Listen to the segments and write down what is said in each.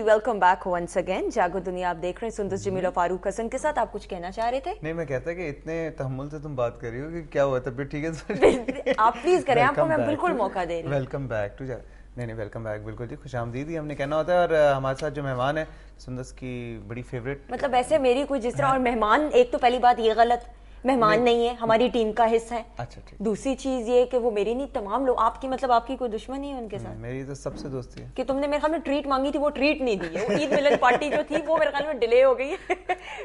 Welcome back once again. जागो दुनिया आप देख रहे हैं सुंदर जमील और फारूक हसन के साथ। आप कुछ कहना चाह रहे थे? नहीं, मैं कहता कि इतने तहम्मुल से तुम बात कर रही हो कि क्या हुआ, तबीयत ठीक है? आप प्लीज करें, आपको मैं बिल्कुल मौका दे रही हूँ। वेलकम बैक टू नहीं वेलकम बैक, बिल्कुल जी, खुश आमदीद ही हमने कहना होता है। और हमारे साथ जो मेहमान है सुंदस की बड़ी फेवरेट, मतलब ऐसे मेरी कोई जिस तरह, और मेहमान, एक तो पहली बात ये गलत, मेहमान नहीं है, हमारी टीम का हिस्सा है। अच्छा ठीक। दूसरी चीज ये कि वो मेरी नहीं, तमाम लोग आपकी, मतलब आपकी कोई दुश्मनी है उनके साथ? मेरी तो सबसे दोस्ती है। कि तुमने मेरे ख्याल में ट्रीट मांगी थी, वो ट्रीट नहीं दी है। वो ईद मिलन पार्टी जो थी वो मेरे ख्याल में डिले हो गई है।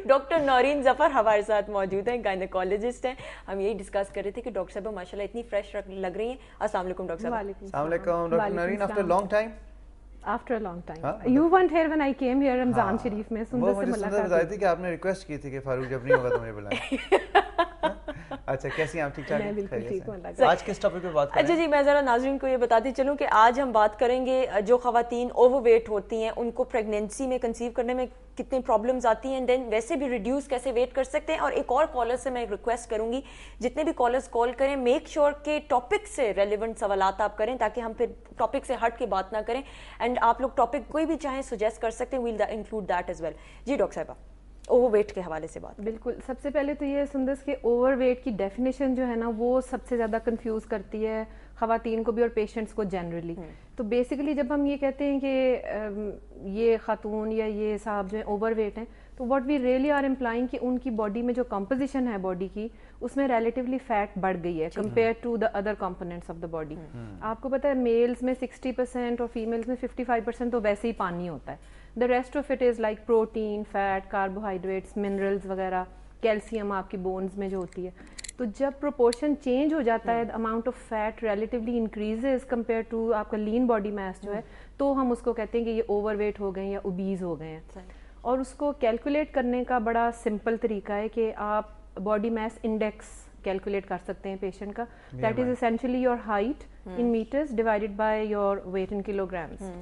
डॉक्टर नौरीन जफर हमारे साथ मौजूद हैं, गायनेकोलॉजिस्ट हैं। हम यही डिस्कस कर रहे थे कि डॉक्टर साहब माशाल्लाह इतनी फ्रेश लग रही हैं। अस्सलाम वालेकुम डॉक्टर साहब। अस्सलाम वालेकुम doctor Naureen, after long time. After a long time. You weren't here when I came here Ramzan Sharif में। सुंदर से मुलाकात बताई थी कि आपने रिक्वेस्ट की थी कि फारूक जब नहीं होगा तो मुझे बुलाएं। अच्छा, कैसी हैं आप? ठीक ठाक? मैं बिल्कुल ठीक हूं। आज किस टॉपिक पे बात करें? अच्छा जी, मैं ज़रा नाज़रीन को ये बताती चलूँ कि आज हम बात करेंगे जो ख़वातीन ओवरवेट होती हैं उनको प्रेगनेंसी में कंसीव करने में कितनी प्रॉब्लम्स आती हैं, देन वैसे भी रिड्यूस कैसे वेट कर सकते हैं। और एक और कॉलर से मैं रिक्वेस्ट करूंगी, जितने भी कॉलर्स कॉल करें मेक श्योर के टॉपिक से रेलिवेंट सवालात आप करें, ताकि हम फिर टॉपिक से हट के बात ना करें। एंड आप लोग टॉपिक कोई भी चाहें सजेस्ट कर सकते हैं, we'll include that as well. जी डॉक्टर साहबा, ओवरवेट के हवाले से बात। बिल्कुल, सबसे पहले तो ये सुंदर के ओवरवेट की डेफिनेशन जो है ना वो सबसे ज़्यादा कंफ्यूज करती है ख़वातीन को भी और पेशेंट्स को जनरली। तो बेसिकली जब हम ये कहते हैं कि ये खातून या ये साहब जो है ओवरवेट हैं, तो what we really are implying कि उनकी बॉडी में जो कंपोजिशन है बॉडी की, उसमें रिलेटिवली फैट बढ़ गई है compare to the other components of the body. आपको पता है मेल्स में 60% और फीमेल्स में 55% तो वैसे ही पानी होता है। The rest of it is like protein, fat, carbohydrates, minerals वगैरह, कैल्शियम आपकी बोन्स में जो होती है। तो जब प्रोपोर्शन चेंज हो जाता है, the amount of fat relatively increases compare to आपका लीन बॉडी मास जो है, तो हम उसको कहते हैं कि ये ओवरवेट हो गए या ओबीज हो गए हैं। और उसको कैलकुलेट करने का बड़ा सिंपल तरीका है कि आप बॉडी मास इंडेक्स कैलकुलेट कर सकते हैं पेशेंट का। That is essentially your height in metres divided by your weight in kilograms.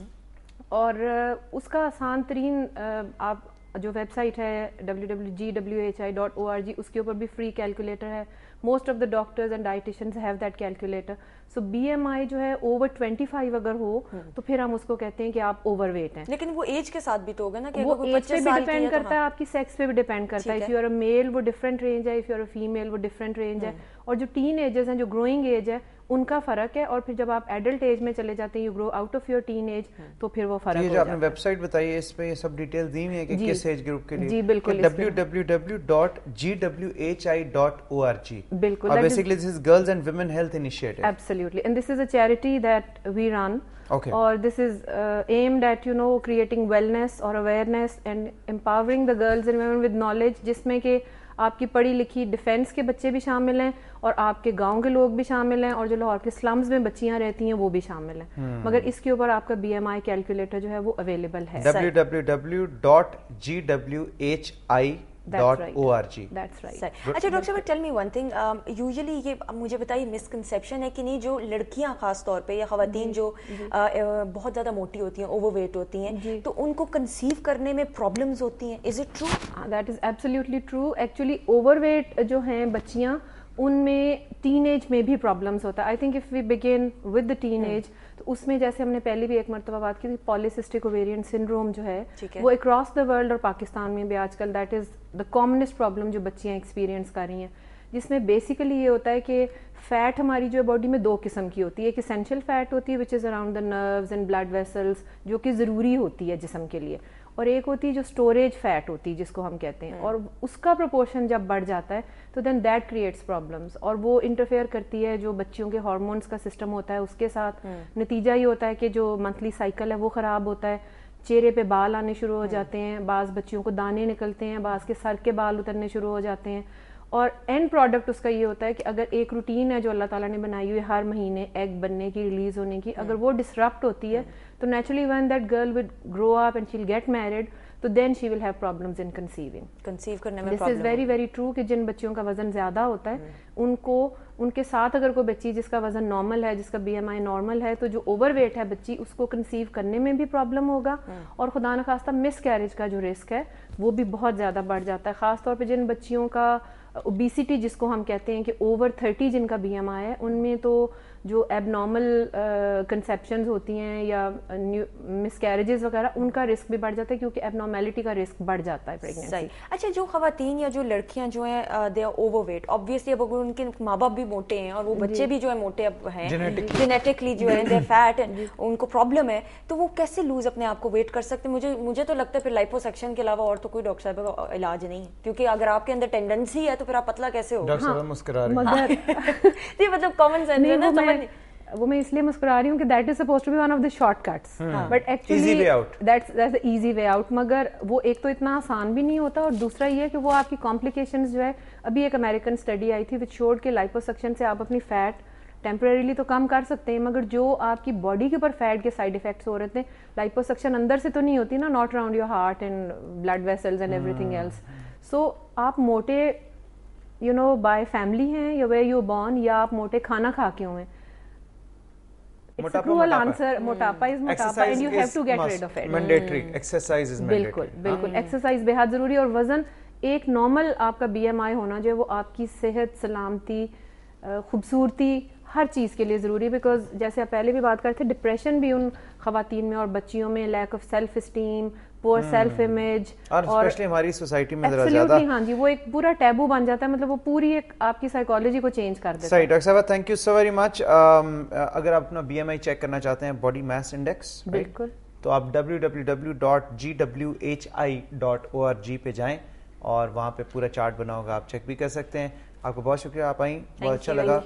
और उसका आसान तरीन आप जो वेबसाइट है www.gwhi.org, उसके ऊपर भी फ्री कैलकुलेटर है। Most of the doctors and dieticians have that calculator. So BMI जो है ओवर 25 अगर हो तो फिर हम उसको कहते हैं कि आप ओवरवेट हैं। लेकिन वो एज के साथ भी तो होगा ना, कि वो एज पे भी डिपेंड करता है, आपकी सेक्स पे भी डिपेंड करता है। If you are a male वो डिफरेंट रेंज है, if you are a female वो डिफरेंट रेंज है। और जो टीन एजर्स हैं, जो ग्रोइंग एज है, उनका फर्क है। और फिर जब आप एडल्ट एज में चले जाते हैं, you grow out of your teen age, तो फिर वो फर्क हो जाता है। आपने वेबसाइट बताई है, इस पे ये सब डिटेल्स दी हुई है कि किस एज ग्रुप के लिए। जी बिल्कुल, www.gwhi.org। बिल्कुल, basically this is girls and women health initiative. Absolutely, and this is a charity that we run. और this is aimed at creating wellness और awareness and empowering the girls and women with knowledge, जिसमें कि आपकी पढ़ी लिखी defence के बच्चे भी शामिल हैं और आपके गांव के लोग भी शामिल हैं और जो लाहौर के स्लम्स में बच्चियां रहती हैं वो भी शामिल हैं। मगर इसके ऊपर आपका BMI कैलकुलेटर जो है वो अवेलेबल है। www.gwhi.org। That's right. अच्छा डॉक्टर साहब, tell me one thing, usually ये मुझे बताइए मिसकंसेप्शन है कि नहीं, जो लड़कियां खास तौर पे या खवातीन जो बहुत ज्यादा मोटी होती हैं, ओवरवेट होती हैं, तो उनको कंसीव करने में प्रॉब्लम्स होती हैं। Is it true? That is absolutely true. Actually overweight जो हैं बच्चियां, उनमें टीनेज में भी प्रॉब्लम्स होता है। I think if we begin with the teenage, तो उसमें जैसे हमने पहले भी एक मरतबा बात की थी, पॉलीसिस्टिक ओवेरियन सिंड्रोम जो है वो अक्रॉस द वर्ल्ड और पाकिस्तान में भी आजकल that is the commonest problem जो बच्चियां एक्सपीरियंस कर रही हैं, जिसमें बेसिकली ये होता है कि फैट हमारी जो बॉडी में दो किस्म की होती है। एक एसेंशियल फैट होती है which is around the nerves and blood vessels, जो कि ज़रूरी होती है जिस्म के लिए, और एक होती है जो स्टोरेज फैट होती है जिसको हम कहते हैं। और उसका प्रोपोर्शन जब बढ़ जाता है तो देन दैट क्रिएट्स प्रॉब्लम्स, और वो इंटरफेयर करती है जो बच्चियों के हार्मोन्स का सिस्टम होता है उसके साथ। नतीजा ये होता है कि जो मंथली साइकिल है वो ख़राब होता है, चेहरे पे बाल आने शुरू हो जाते हैं, बाज़ बच्चियों को दाने निकलते हैं, बाज़ के सर के बाल उतरने शुरू हो जाते हैं। और एंड प्रोडक्ट उसका ये होता है कि अगर एक रूटीन है जो अल्लाह ताला ने बनाई हुई है हर महीने एग बनने की, रिलीज होने की, अगर वो डिसरप्ट होती है तो naturally when that girl will grow up and she will get married, तो then she will have problems in conceive करने में। This is very very true कि जिन बच्चियों का वजन ज्यादा होता है उनको, उनके साथ अगर कोई बच्ची जिसका वजन नॉर्मल है, जिसका BMI नॉर्मल है, तो जो ओवरवेट है बच्ची, उसको कंसीव करने में भी प्रॉब्लम होगा और खुदा न खास्ता मिस कैरेज का जो रिस्क है वो भी बहुत ज्यादा बढ़ जाता है। खासतौर पर जिन बच्चियों का ओबेसिटी जिसको हम कहते हैं कि ओवर 30 जिनका BMI है, उनमें तो جو ایب نارمل کنسیپشنز ہوتی ہیں یا مس کیریجز وغیرہ, ان کا رسک بھی بڑھ جاتا ہے کیونکہ ایب نارمیلٹی کا رسک بڑھ جاتا ہے پریگنینسی. صحیح. اچھا, جو خواتین یا جو لڑکیاں جو ہیں they are overweight, obviously اب اگر ان کے ماں باپ بھی موٹے ہیں اور وہ بچے بھی جو ہے موٹے اب ہیں, جینیٹکلی جو ہے دے فیٹ, ان کو پرابلم ہے, تو وہ کیسے لوز اپنے آپ کو ویٹ کر سکتے ہیں؟ مجھے تو لگتا ہے پھر لائپوسیکشن کے علاوہ اور تو کوئی ڈاکٹر صاحب کا علاج نہیں ہے, کیونکہ اگر آپ کے اندر ٹینڈنسی ہے تو پھر آپ پتلا کیسے ہو؟ ڈاکٹر صاحب مسکرا رہے مگر یہ مطلب کامن سینس ہے نا. وہ میں اس لیے مسکرا رہی ہوں کہ that is suppose to be one of the shortcuts, but actually that's the easy way out. مگر وہ ایک تو اتنا آسان بھی نہیں ہوتا, اور دوسرا یہ ہے کہ وہ آپ کی کمپلیکیشنز جو ہے, ابھی ایک امریکن اسٹڈی آئی تھی وچ شوڈ کہ لائپوسکشن سے آپ اپنی فیٹ ٹیمپریریلی تو کم کر سکتے ہیں, مگر جو آپ کی باڈی کے اوپر فیٹ کے سائڈ افیکٹس ہو رہے تھے, لائپوسکشن اندر سے تو نہیں ہوتی نا, not around your heart and blood vessels and every thing else. سو آپ موٹے یو نو بائی فیملی ہیں یا ویئر یو بورن, یا آپ موٹے کھانا کھا کے ہوئے, it's a cruel answer. موٹاپا is موٹاپا and you have to get rid of it. Mandatory exercise is mandatory. بالکل ایکسرسائز بے حد ضروری, اور وزن ایک نارمل آپ کا بی ایم آئی ہونا جو ہے وہ آپ کی صحت, سلامتی, خوبصورتی, ہر چیز کے لیے ضروری ہے. بیکاز جیسے آپ پہلے بھی بات کرتے تھے, ڈپریشن بھی ان خواتین میں اور بچیوں میں, لیک آف سیلف اسٹیم, پور سیلف امیج, اور اسپیشلی ہماری سوسائٹی میں ذرا زیادہ, ہاں جی, وہ ایک پورا ٹیبو بن جاتا ہے, مطلب وہ پوری ایک آپ کی سائیکالوجی کو چینج کر دیتا ہے. صحیح. ڈاکٹر صاحب thank you so very much. اگر آپ اپنا بی ایم آئی چیک کرنا چاہتے ہیں, باڈی میس انڈیکس, بالکل, تو آپ www.gwhi.org پہ جائیں اور وہاں پہ پورا چارٹ بنا ہوگا, آپ چیک بھی کر سکتے ہیں. آپ کو بہت شکریہ, آپ آئیں, بہت اچھا لگا,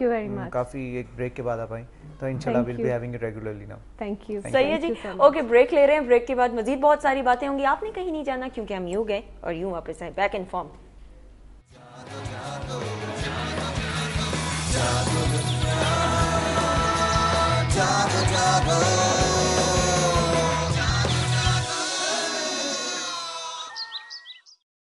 کافی ایک بریک کے بعد آپ آئیں, تو انشاءاللہ we'll be having it regularly now. Thank you. صحیح ہے جی. اوکے, بریک لے رہے ہیں, بریک کے بعد مزید بہت ساری باتیں ہوں گی. آپ نے کہیں نہیں جانا کیونکہ ہم یوں گئے اور یوں واپس آئے. Back in form.